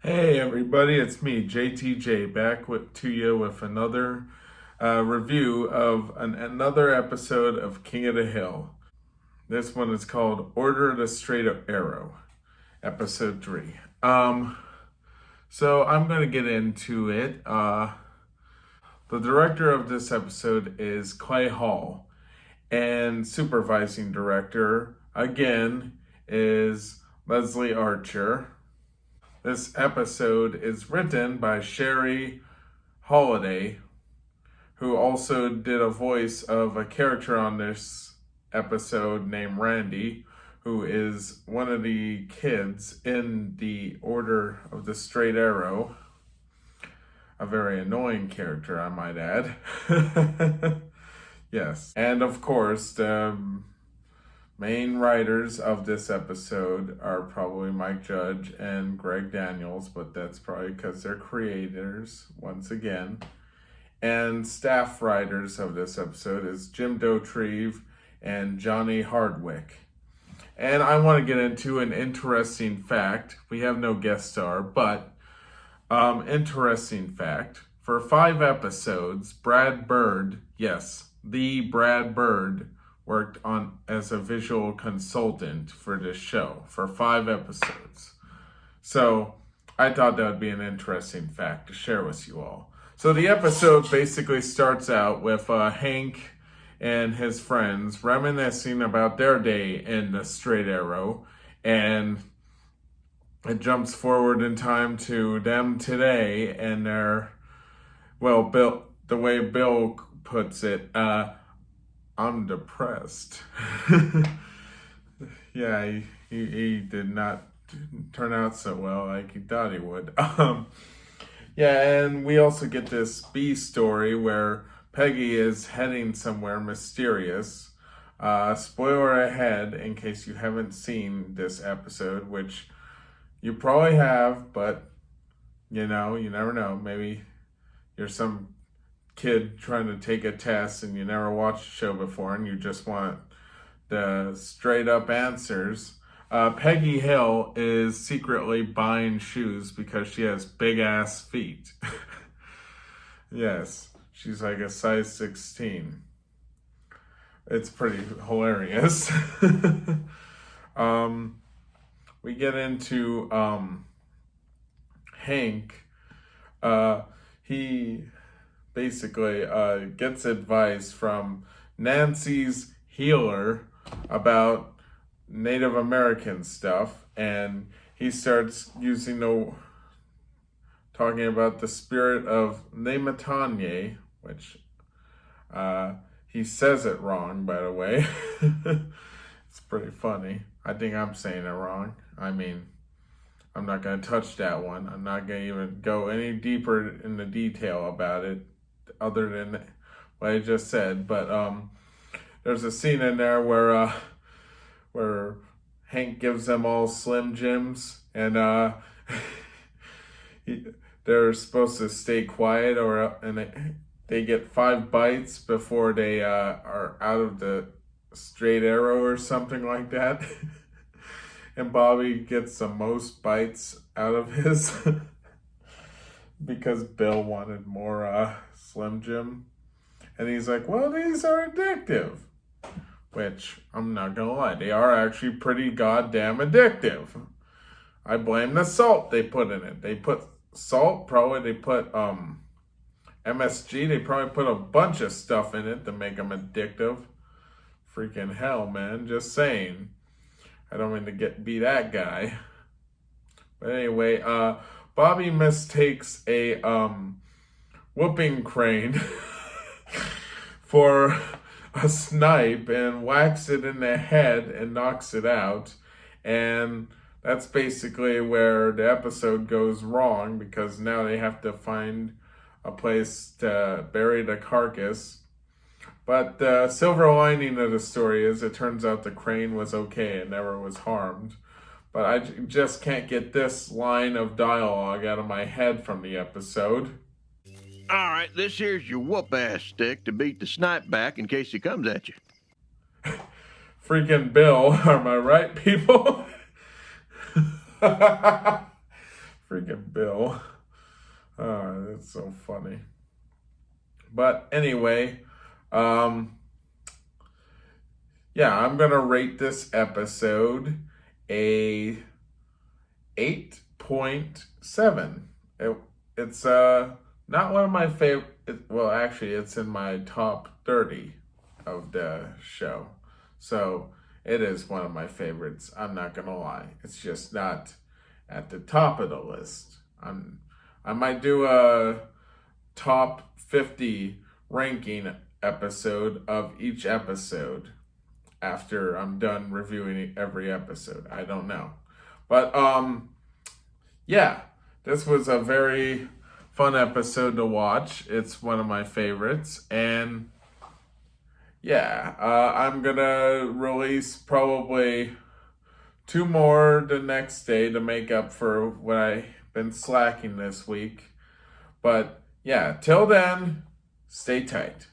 Hey everybody, it's me, JTJ, back to you with another review of another episode of King of the Hill. This one is called Order the Straight Arrow, episode 3. So I'm going to get into it. The director of this episode is Clay Hall, and supervising director, again, is Leslie Archer. This episode is written by Sherry Holiday, who also did a voice of a character on this episode named Randy, who is one of the kids in the Order of the Straight Arrow. A very annoying character, I might add. Yes. And of course, the main writers of this episode are probably Mike Judge and Greg Daniels, but that's probably because they're creators, once again. And staff writers of this episode is Jim Dotrieve and Johnny Hardwick. And I want to get into an interesting fact. We have no guest star, but interesting fact. For 5 episodes, Brad Bird, yes, the Brad Bird, worked on as a visual consultant for this show for 5 episodes. So I thought that would be an interesting fact to share with you all. So the episode basically starts out with Hank and his friends reminiscing about their day in the Straight Arrow, and it jumps forward in time to them today, and Bill, the way Bill puts it, I'm depressed. Yeah, he did not turn out so well like he thought he would. Yeah, and we also get this B story where Peggy is heading somewhere mysterious. Spoiler ahead in case you haven't seen this episode, which you probably have, but you never know. Maybe you're some kid trying to take a test and you never watched the show before and you just want the straight up answers. Peggy Hill is secretly buying shoes because she has big ass feet. Yes, she's like a size 16. It's pretty hilarious. We get into Hank. He basically gets advice from Nancy's healer about Native American stuff, and he starts talking about the spirit of Nematanye, which he says it wrong, by the way. It's pretty funny. I think I'm saying it wrong. I mean, I'm not going to touch that one. I'm not going to even go any deeper in the detail about it other than what I just said. But there's a scene in there where Hank gives them all Slim Jims, and they're supposed to stay quiet, and they get 5 bites before they are out of the Straight Arrow or something like that. And Bobby gets the most bites out of his because Bill wanted more Slim Jim. And he's like, well, these are addictive. Which, I'm not gonna lie, they are actually pretty goddamn addictive. I blame the salt they put in it. They put salt, probably they put MSG, they probably put a bunch of stuff in it to make them addictive. Freaking hell, man, just saying. I don't mean to be that guy. But anyway, Bobby mistakes a whooping crane for a snipe and whacks it in the head and knocks it out. And that's basically where the episode goes wrong, because now they have to find a place to bury the carcass. But the silver lining of the story is it turns out the crane was okay and never was harmed. But I just can't get this line of dialogue out of my head from the episode. All right, this here's your whoop-ass stick to beat the snipe back in case he comes at you. Freaking Bill, am I right, people? Freaking Bill. Oh, that's so funny. But anyway, yeah, I'm gonna rate this episode a 8.7. It's not one of my favorite. Well, actually, it's in my top 30 of the show, so it is one of my favorites. I'm not gonna lie. It's just not at the top of the list. I might do a top 50 ranking episode of each episode after I'm done reviewing every episode. I don't know. But yeah, this was a very fun episode to watch. It's one of my favorites. And yeah, I'm gonna release probably 2 more the next day to make up for what I've been slacking this week. But yeah, till then, stay tight.